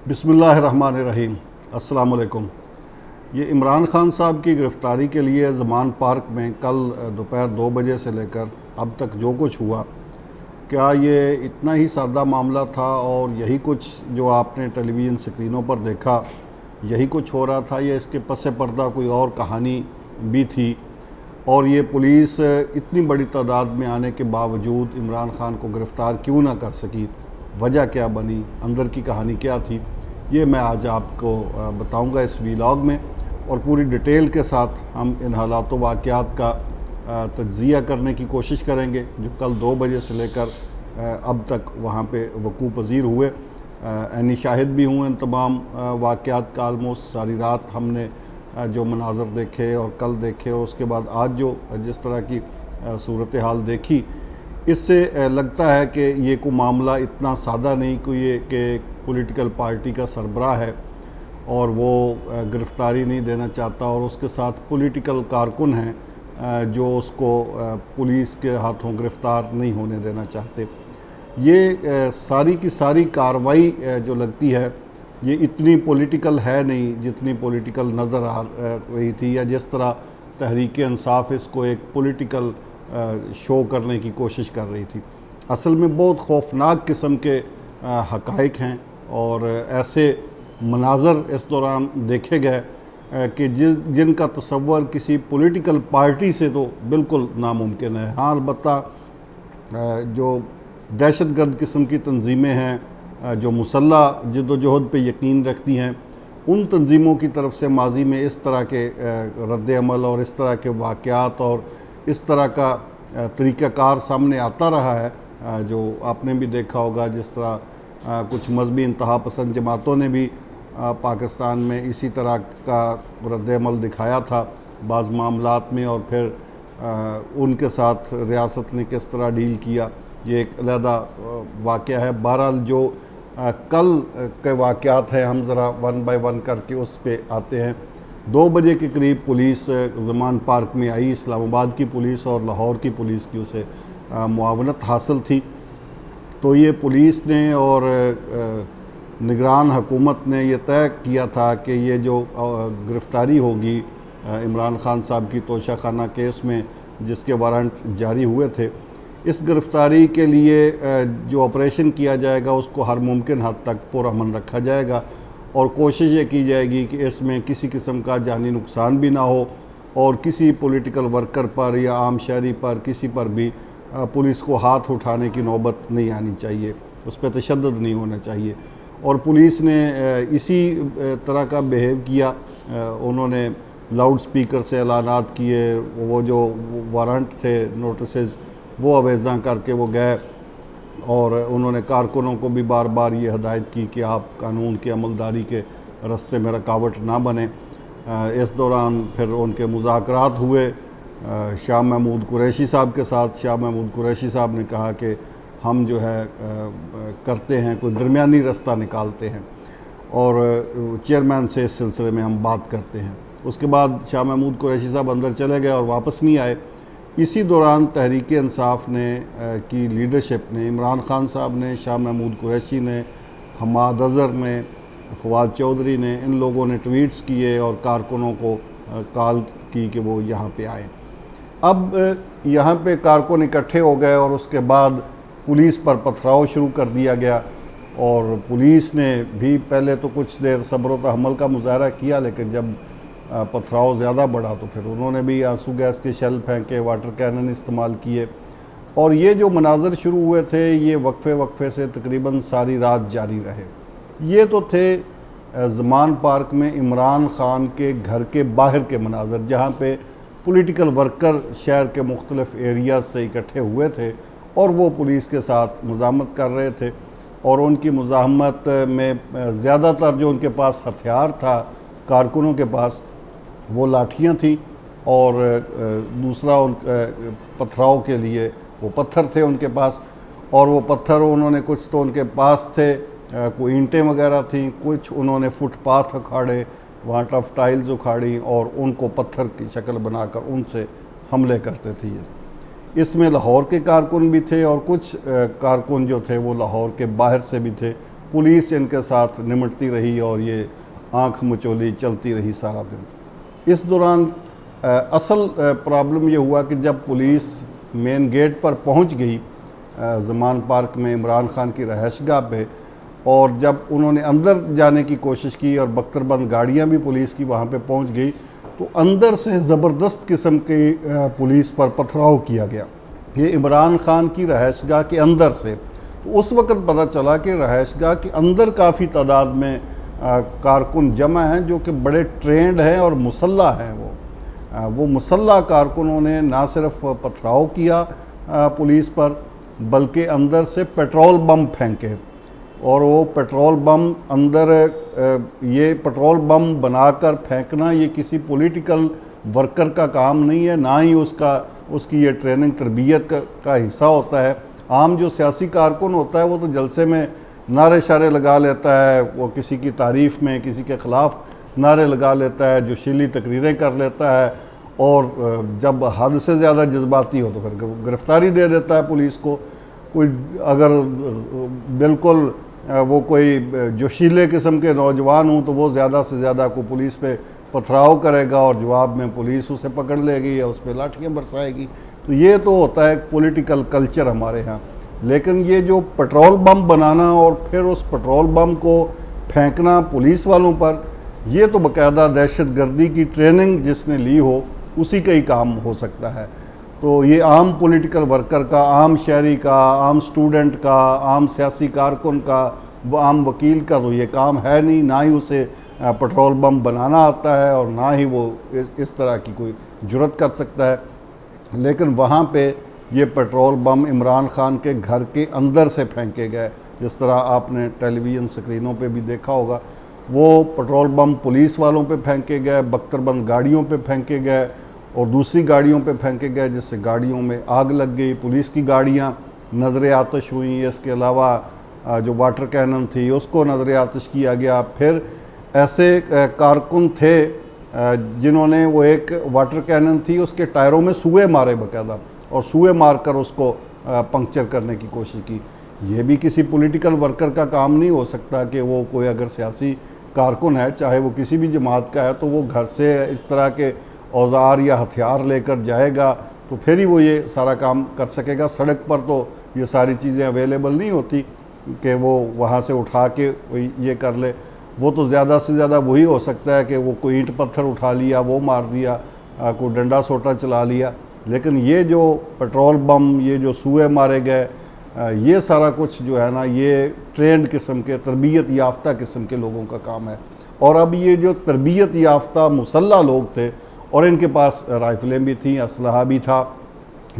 बिस्मिल्लाहिर्रहमानिर्रहीम। अस्सलाम वालेकुम। ये इमरान खान साहब की गिरफ़्तारी के लिए ज़मान पार्क में कल दोपहर 2 बजे से लेकर अब तक जो कुछ हुआ, क्या ये इतना ही सादा मामला था और यही कुछ जो आपने टेलीविज़न स्क्रीनों पर देखा यही कुछ हो रहा था, या इसके पस पर्दा कोई और कहानी भी थी? और ये पुलिस इतनी बड़ी तादाद में आने के बावजूद इमरान खान को गिरफ़्तार क्यों ना कर सकी? वजह क्या बनी? अंदर की कहानी क्या थी? ये मैं आज आपको बताऊंगा इस वीलॉग में, और पूरी डिटेल के साथ हम इन हालात वाक़यात का तज्ज़िया करने की कोशिश करेंगे जो कल 2 बजे से लेकर अब तक वहाँ पे वक़ू पज़ीर हुए। ऐनी शाहिद भी हुए इन तमाम वाक़यात का। आलमोस्ट सारी रात हमने जो मनाज़र देखे और कल देखे और उसके बाद आज जो जिस तरह की सूरत हाल देखी, इससे लगता है कि ये कोई मामला इतना सादा नहीं कोई ये कि पॉलिटिकल पार्टी का सरबराह है और वो गिरफ़्तारी नहीं देना चाहता और उसके साथ पॉलिटिकल कारकुन हैं जो उसको पुलिस के हाथों गिरफ़्तार नहीं होने देना चाहते। ये सारी की सारी कार्रवाई जो लगती है ये इतनी पॉलिटिकल है नहीं जितनी पॉलिटिकल नज़र आ रही थी, या जिस तरह तहरीक इंसाफ इसको एक पॉलिटिकल शो करने की कोशिश कर रही थी। असल में बहुत खौफनाक किस्म के हक़ाइक़ हैं और ऐसे मनाज़र इस दौरान देखे गए कि जिनका तसव्वुर किसी पॉलिटिकल पार्टी से तो बिल्कुल नामुमकिन है। हाँ, अलबत्ता जो दहशतगर्द किस्म की तंजीमें हैं जो मुसल्लह जद्दोजहद पे यकीन रखती हैं, उन तंजीमों की तरफ से माजी में इस तरह के रद्द-ए-अमल और इस तरह के वाक़यात और इस तरह का तरीक़ाकार सामने आता रहा है, जो आपने भी देखा होगा। जिस तरह कुछ मजहबी इंतहा पसंद जमातों ने भी पाकिस्तान में इसी तरह का रद्द-ए-अमल दिखाया था बाज़ मामलात में, और फिर उनके साथ रियासत ने किस तरह डील किया, ये एक अलहदा वाक़या है। बहरहाल जो कल के वाक़यात हैं, हम ज़रा वन बाय वन करके उस पे आते हैं। 2 बजे के करीब पुलिस ज़मान पार्क में आई। इस्लामाबाद की पुलिस और लाहौर की पुलिस की उसे मुआवनत हासिल थी। तो ये पुलिस ने और निगरान हुकूमत ने यह तय किया था कि ये जो गिरफ़्तारी होगी इमरान खान साहब की तोशाखाना केस में जिसके वारंट जारी हुए थे, इस गिरफ़्तारी के लिए जो ऑपरेशन किया जाएगा उसको हर मुमकिन हद तक पुरअमन रखा जाएगा और कोशिश ये की जाएगी कि इसमें किसी किस्म का जानी नुकसान भी ना हो और किसी पॉलिटिकल वर्कर पर या आम शहरी पर किसी पर भी पुलिस को हाथ उठाने की नौबत नहीं आनी चाहिए, उस पर तशद्दुद नहीं होना चाहिए। और पुलिस ने इसी तरह का बिहेव किया। उन्होंने लाउड स्पीकर से ऐलानात किए, वो जो वारंट थे, नोटिस, वो अवेज़ा करके वो गए और उन्होंने कारकुनों को भी बार बार ये हदायत की कि आप कानून की अमलदारी के रास्ते में रुकावट ना बने। इस दौरान फिर उनके मुज़ाकरात हुए शाह महमूद कुरैशी साहब के साथ। शाह महमूद कुरैशी साहब ने कहा कि हम जो है करते हैं, कोई दरमियानी रास्ता निकालते हैं और चेयरमैन से इस सिलसिले में हम बात करते हैं। उसके बाद शाह महमूद कुरैशी साहब अंदर चले गए और वापस नहीं आए। इसी दौरान तहरीक इंसाफ ने की लीडरशिप ने, इमरान खान साहब ने, शाह महमूद कुरैशी ने, हमाद अज़हर ने, फवाद चौधरी ने, इन लोगों ने ट्वीट्स किए और कारकुनों को कॉल की कि वो यहाँ पे आए। अब यहाँ पे कारकुन इकट्ठे हो गए और उसके बाद पुलिस पर पथराव शुरू कर दिया गया और पुलिस ने भी पहले तो कुछ देर सब्र व तहम्मुल का मुज़ाहरा किया, लेकिन जब पथराव ज़्यादा बढ़ा तो फिर उन्होंने भी आंसू गैस के शेल फेंके, वाटर कैनन इस्तेमाल किए और ये जो मनाज़र शुरू हुए थे ये वक्फे से तकरीबन सारी रात जारी रहे। ये तो थे ज़मान पार्क में इमरान खान के घर के बाहर के मनाज़र, जहाँ पे पॉलिटिकल वर्कर शहर के मुख्तलिफ़ एरियाज़ से इकट्ठे हुए थे और वो पुलिस के साथ मुज़ाहमत कर रहे थे। और उनकी मुज़ाहमत में ज़्यादातर जो उनके पास हथियार था कारकुनों के पास, वो लाठियाँ थी और दूसरा उन पथराव के लिए वो पत्थर थे उनके पास। और वो पत्थर उन्होंने कुछ तो उनके पास थे, कोई ईंटें वगैरह थी, कुछ उन्होंने फुटपाथ उखाड़े, वहाँ टफ टाइल्स उखाड़ी और उनको पत्थर की शक्ल बनाकर उनसे हमले करते थे। इसमें लाहौर के कारकुन भी थे और कुछ कारकुन जो थे वो लाहौर के बाहर से भी थे, पुलिस इनके साथ निमटती रही और ये आंख मचोली चलती रही सारा दिन। इस दौरान असल प्रॉब्लम ये हुआ कि जब पुलिस मेन गेट पर पहुंच गई ज़मान पार्क में इमरान खान की रहायशगाह पे, और जब उन्होंने अंदर जाने की कोशिश की और बख्तरबंद गाड़ियां भी पुलिस की वहां पे पहुंच गई, तो अंदर से ज़बरदस्त किस्म की पुलिस पर पथराव किया गया। ये इमरान खान की रहायशगाह के अंदर से। तो उस वक़्त पता चला कि रहायशगाह के अंदर काफ़ी तादाद में कारकुन जमा हैं जो कि बड़े ट्रेंड हैं और मुसल्ला हैं। वो मुसल्ला कारकुनों ने ना सिर्फ पथराव किया पुलिस पर, बल्कि अंदर से पेट्रोल बम फेंके। और वो पेट्रोल बम अंदर ये पेट्रोल बम बनाकर फेंकना ये किसी पॉलिटिकल वर्कर का काम नहीं है, ना ही उसकी ये ट्रेनिंग तरबियत का हिस्सा होता है। आम जो सियासी कारकुन होता है वो तो जलसे में नारे शारे लगा लेता है, वो किसी की तारीफ़ में किसी के ख़िलाफ़ नारे लगा लेता है, जोशीली तकरीरें कर लेता है, और जब हद से ज़्यादा जज्बाती हो तो फिर गिरफ़्तारी दे देता है पुलिस को। कोई अगर बिल्कुल वो कोई जोशीले किस्म के नौजवान हूँ तो वो ज़्यादा से ज़्यादा को पुलिस पे पथराव करेगा और जवाब में पुलिस उसे पकड़ लेगी या उस पर लाठियाँ बरसाएगी। तो ये तो होता है पॉलिटिकल कल्चर हमारे यहाँ। लेकिन ये जो पेट्रोल बम बनाना और फिर उस पेट्रोल बम को फेंकना पुलिस वालों पर, ये तो बाकायदा दहशतगर्दी की ट्रेनिंग जिसने ली हो उसी का ही काम हो सकता है। तो ये आम पॉलिटिकल वर्कर का, आम शहरी का, आम स्टूडेंट का, आम सियासी कारकुन का, वो आम वकील का तो ये काम है नहीं। ना ही उसे पेट्रोल बम बनाना आता है और ना ही वो इस तरह की कोई जुर्रत कर सकता है। लेकिन वहाँ पे ये पेट्रोल बम इमरान खान के घर के अंदर से फेंके गए, जिस तरह आपने टेलीविज़न स्क्रीनों पे भी देखा होगा। वो पेट्रोल बम पुलिस वालों पे फेंके गए, बख्तरबंद गाड़ियों पे फेंके गए और दूसरी गाड़ियों पे फेंके गए, जिससे गाड़ियों में आग लग गई। पुलिस की गाड़ियाँ नज़र आतश हुई। इसके अलावा जो वाटर कैनन थी उसको नज़र आतश किया गया। फिर ऐसे कारकुन थे जिन्होंने, वो एक वाटर कैनन थी उसके टायरों में सुए मारे बाकायदा, और सुए मारकर उसको पंक्चर करने की कोशिश की। ये भी किसी पॉलिटिकल वर्कर का काम नहीं हो सकता कि वो कोई अगर सियासी कारकुन है, चाहे वो किसी भी जमात का है, तो वो घर से इस तरह के औजार या हथियार लेकर जाएगा तो फिर ही वो ये सारा काम कर सकेगा। सड़क पर तो ये सारी चीज़ें अवेलेबल नहीं होती कि वो वहाँ से उठा के ये कर ले। वो तो ज़्यादा से ज़्यादा वही हो सकता है कि वो कोई ईंट पत्थर उठा लिया, वो मार दिया, कोई डंडा सोटा चला लिया। लेकिन ये जो पेट्रोल बम, ये जो सुए मारे गए, ये सारा कुछ जो है ना, ये ट्रेंड किस्म के, तरबियत याफ्ता किस्म के लोगों का काम है। और अब ये जो तरबियत याफ्ता मुसल्ला लोग थे और इनके पास राइफलें भी थीं, असलहा भी था,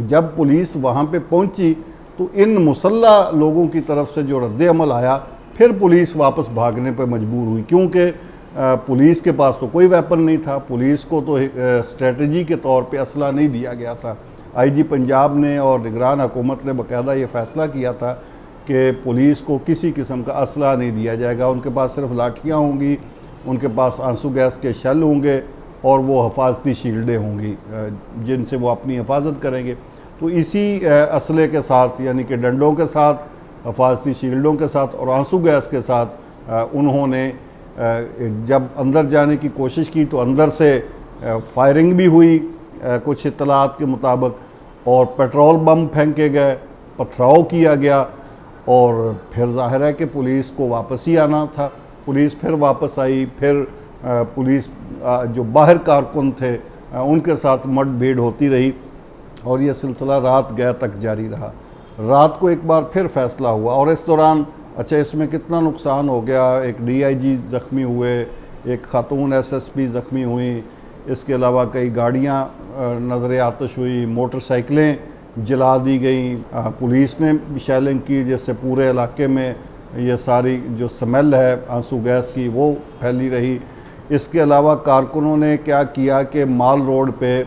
जब पुलिस वहाँ पे पहुँची तो इन मुसल्ला लोगों की तरफ से जो रद्द अमल आया, फिर पुलिस वापस भागने पर मजबूर हुई, क्योंकि पुलिस के पास तो कोई वेपन नहीं था। पुलिस को तो स्ट्रेटजी के तौर पे असला नहीं दिया गया था। आईजी पंजाब ने और निगरान हुकूमत ने बाकायदा ये फ़ैसला किया था कि पुलिस को किसी किस्म का असला नहीं दिया जाएगा। उनके पास सिर्फ लाठियाँ होंगी, उनके पास आंसू गैस के शल होंगे और वो हिफाजती शील्डें होंगी जिनसे वो अपनी हिफाजत करेंगे। तो इसी असले के साथ, यानी कि डंडों के साथ, हिफाजती शील्डों के साथ और आंसू गैस के साथ उन्होंने जब अंदर जाने की कोशिश की तो अंदर से फायरिंग भी हुई कुछ इत्तलात के मुताबिक, और पेट्रोल बम फेंके गए, पथराव किया गया, और फिर जाहिर है कि पुलिस को वापस ही आना था। पुलिस फिर वापस आई। फिर पुलिस जो बाहर कारकुन थे उनके साथ मुठभेड़ होती रही और ये सिलसिला रात गए तक जारी रहा। रात को एक बार फिर फैसला हुआ और इस दौरान अच्छा इसमें कितना नुकसान हो गया। एक डीआईजी ज़ख्मी हुए, एक खातून एसएसपी ज़ख्मी हुई, इसके अलावा कई गाड़ियां नज़र आतश हुई, मोटरसाइकिलें जला दी गई, पुलिस ने शेलिंग की, जिससे पूरे इलाके में ये सारी जो स्मेल है आंसू गैस की वो फैली रही। इसके अलावा कारकुनों ने क्या किया कि माल रोड पे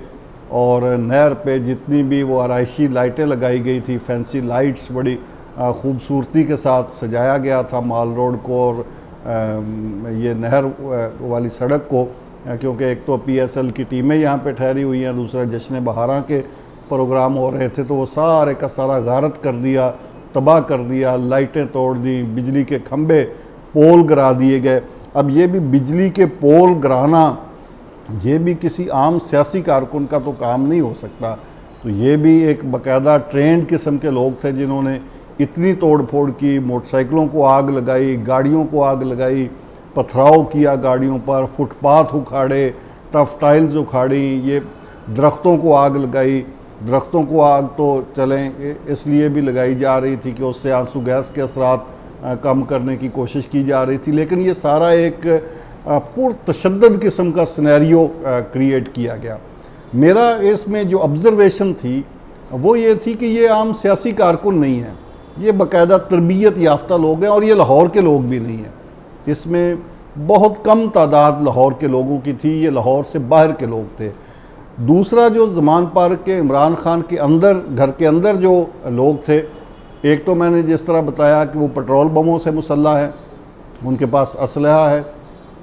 और नहर पे जितनी भी वो आराइशी लाइटें लगाई गई थी, फैंसी लाइट्स बड़ी खूबसूरती के साथ सजाया गया था माल रोड को और ये नहर वाली सड़क को, क्योंकि एक तो पीएसएल की टीमें यहाँ पे ठहरी हुई हैं, दूसरा जश्न बहारा के प्रोग्राम हो रहे थे, तो वो सारे का सारा गारत कर दिया तबाह कर दिया, लाइटें तोड़ दी, बिजली के खंभे पोल गिरा दिए गए। अब ये भी बिजली के पोल गिराना, ये भी किसी आम सियासी कारकुन का तो काम नहीं हो सकता। तो ये भी एक बाकायदा ट्रेंड किस्म के लोग थे जिन्होंने इतनी तोड़ फोड़ की, मोटरसाइकिलों को आग लगाई, गाड़ियों को आग लगाई, पथराव किया गाड़ियों पर, फुटपाथ उखाड़े, टफ टाइल्स उखाड़ी, ये दरख्तों को आग लगाई। दरख्तों को आग तो चलें इसलिए भी लगाई जा रही थी कि उससे आंसू गैस के असरात कम करने की कोशिश की जा रही थी, लेकिन ये सारा एक पुरतशद्दद किस्म का सिनेरियो क्रिएट किया गया। मेरा इसमें जो ऑब्ज़र्वेशन थी वो ये थी कि ये आम सियासी कारकुन नहीं है, ये बाकायदा तरबियत याफ्ता लोग हैं, और ये लाहौर के लोग भी नहीं हैं। इसमें बहुत कम तादाद लाहौर के लोगों की थी, ये लाहौर से बाहर के लोग थे। दूसरा, जो ज़मान पार्क के इमरान खान के अंदर, घर के अंदर जो लोग थे, एक तो मैंने जिस तरह बताया कि वो पेट्रोल बमों से मुसल्ला है, उनके पास असलहा है।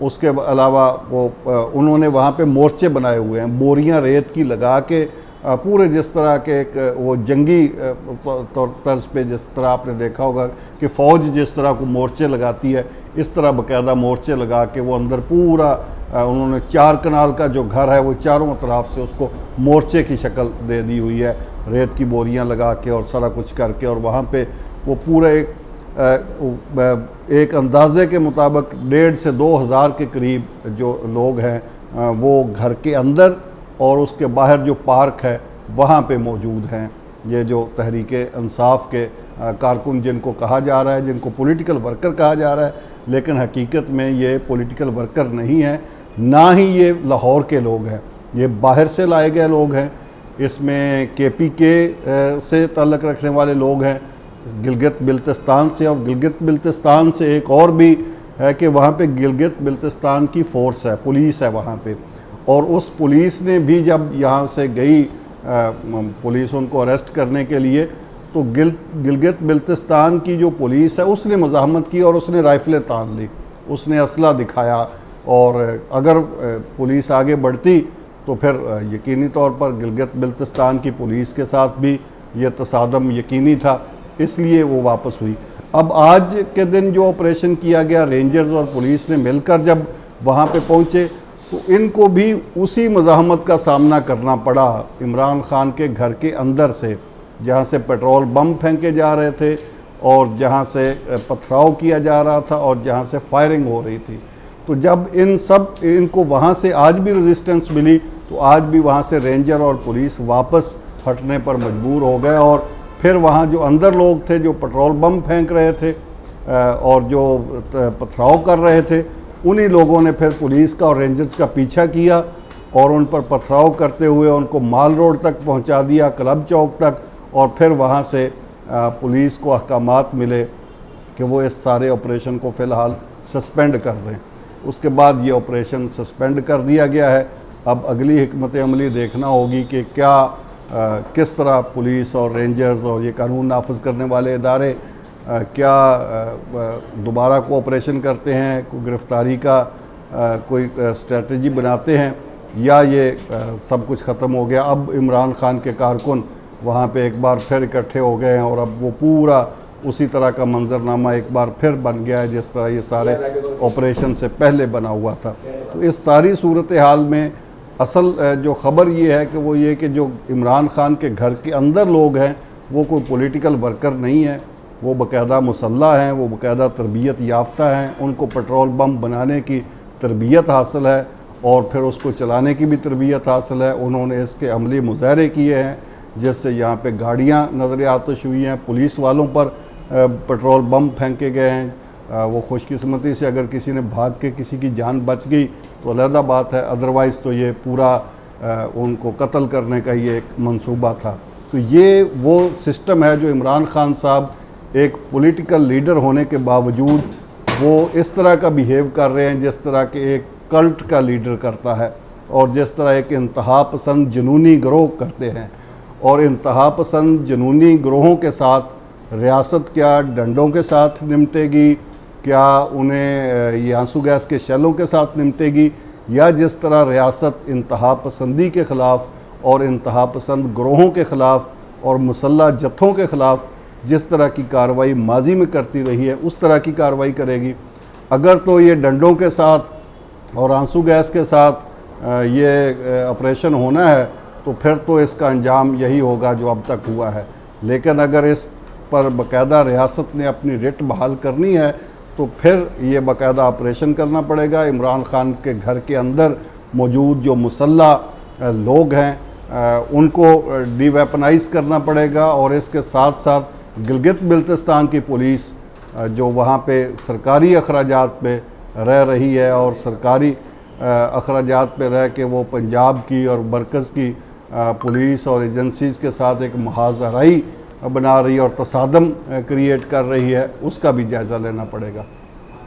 उसके अलावा वो उन्होंने वहाँ पे मोर्चे बनाए हुए हैं, बोरियां रेत की लगा के, पूरे जिस तरह के एक वो जंगी तर्ज पे जिस तरह आपने देखा होगा कि फ़ौज जिस तरह को मोर्चे लगाती है, इस तरह बाकायदा मोर्चे लगा के वो अंदर पूरा उन्होंने 4 कनाल का जो घर है वो चारों तरफ से उसको मोर्चे की शक्ल दे दी हुई है, रेत की बोरियां लगा के और सारा कुछ करके। और वहाँ पे वो पूरा एक अंदाजे के मुताबिक 1,500 से 2,000 के करीब जो लोग हैं वो घर के अंदर और उसके बाहर जो पार्क है वहाँ पे मौजूद हैं। ये जो तहरीक इंसाफ के कारकुन जिनको कहा जा रहा है, जिनको पॉलिटिकल वर्कर कहा जा रहा है, लेकिन हकीकत में ये पॉलिटिकल वर्कर नहीं है, ना ही ये लाहौर के लोग हैं, ये बाहर से लाए गए लोग हैं। इसमें KPK से ताल्लुक़ रखने वाले लोग हैं, गिलगित बिल्तिस्तान से, और गिलगित बिल्तिस्तान से एक और भी है कि वहाँ पे गिलगित बिल्तिस्तान की फ़ोर्स है, पुलिस है वहाँ पे, और उस पुलिस ने भी जब यहाँ से गई पुलिस उनको अरेस्ट करने के लिए, तो गिलगित बिल्तिस्तान की जो पुलिस है उसने मज़ाहमत की और उसने राइफ़लें तान ली, उसने असला दिखाया। और अगर पुलिस आगे बढ़ती तो फिर यकीनी तौर पर गिलगित बिल्तिस्तान की पुलिस के साथ भी ये तसादम यकीनी था, इसलिए वो वापस हुई। अब आज के दिन जो ऑपरेशन किया गया, रेंजर्स और पुलिस ने मिलकर जब वहाँ पे पहुँचे तो इनको भी उसी मज़ाहमत का सामना करना पड़ा इमरान खान के घर के अंदर से, जहाँ से पेट्रोल बम फेंके जा रहे थे और जहाँ से पथराव किया जा रहा था और जहाँ से फायरिंग हो रही थी। तो जब इनको वहाँ से आज भी रेजिस्टेंस मिली तो आज भी वहाँ से रेंजर और पुलिस वापस हटने पर मजबूर हो गए, और फिर वहाँ जो अंदर लोग थे जो पेट्रोल बम फेंक रहे थे और जो पथराव कर रहे थे, उन्हीं लोगों ने फिर पुलिस का और रेंजर्स का पीछा किया और उन पर पथराव करते हुए उनको माल रोड तक पहुंचा दिया, क्लब चौक तक, और फिर वहां से पुलिस को अहकामात मिले कि वो इस सारे ऑपरेशन को फ़िलहाल सस्पेंड कर दें। उसके बाद ये ऑपरेशन सस्पेंड कर दिया गया है। अब अगली हिकमत अमली देखना होगी कि क्या किस तरह पुलिस और रेंजर्स और ये कानून नाफिज करने वाले इदारे क्या दोबारा कोऑपरेशन करते हैं, कोई गिरफ़्तारी का कोई स्ट्रेटजी बनाते हैं, या ये सब कुछ ख़त्म हो गया। अब इमरान खान के कारकुन वहाँ पे एक बार फिर इकट्ठे हो गए हैं और अब वो पूरा उसी तरह का मंजरनामा एक बार फिर बन गया है जिस तरह ये सारे ऑपरेशन से पहले बना हुआ था। तो इस सारी सूरत हाल में असल जो ख़बर ये है कि वो ये कि जो इमरान खान के घर के अंदर लोग हैं वो कोई पॉलिटिकल वर्कर नहीं है, वो बाकायदा मुसल्ला हैं, वो बाकायदा तरबियत याफ्ता हैं, उनको पेट्रोल बम बनाने की तरबियत हासिल है और फिर उसको चलाने की भी तरबियत हासिल है। उन्होंने इसके अमली मुजाहरे किए हैं जिससे यहाँ पे गाड़ियाँ नज़र आतिश हुई हैं, पुलिस वालों पर पेट्रोल बम फेंके गए हैं। वो खुशकिस्मती से अगर किसी ने भाग के किसी की जान बच गई तो अलहदा बात है, अदरवाइज़ तो ये पूरा उनको कत्ल करने का ये एक मंसूबा था। तो ये वो सिस्टम है जो इमरान खान साहब एक पॉलिटिकल लीडर होने के बावजूद वो इस तरह का बिहेव कर रहे हैं जिस तरह के एक कल्ट का लीडर करता है और जिस तरह एक इंतहा पसंद जुनूनी गिरोह करते हैं। और इंतहा पसंद जुनूनी गिरोहों के साथ रियासत क्या डंडों के साथ निमटेगी, क्या उन्हें ये आंसू गैस के शैलों के साथ निमटेगी, या जिस तरह रियासत इंतहा पसंदी के ख़िलाफ़ और इंतहा पसंद गिरोहों के ख़िलाफ़ और मुसल्लह जत्थों के ख़िलाफ़ जिस तरह की कार्रवाई माजी में करती रही है उस तरह की कार्रवाई करेगी। अगर तो ये डंडों के साथ और आंसू गैस के साथ ये ऑपरेशन होना है तो फिर तो इसका अंजाम यही होगा जो अब तक हुआ है। लेकिन अगर इस पर बाकायदा रियासत ने अपनी रिट बहाल करनी है तो फिर ये बाकायदा ऑपरेशन करना पड़ेगा। इमरान खान के घर के अंदर मौजूद जो मुसल्लह लोग हैं उनको डीवेपनाइज करना पड़ेगा और इसके साथ साथ गिलगित बिल्तिस्तान की पुलिस जो वहाँ पे सरकारी अखराजात पे रह रही है और सरकारी अखराजात पे रह के वो पंजाब की और मरकज़ की पुलिस और एजेंसीज़ के साथ एक महाजराई बना रही है और तसादम क्रिएट कर रही है, उसका भी जायज़ा लेना पड़ेगा।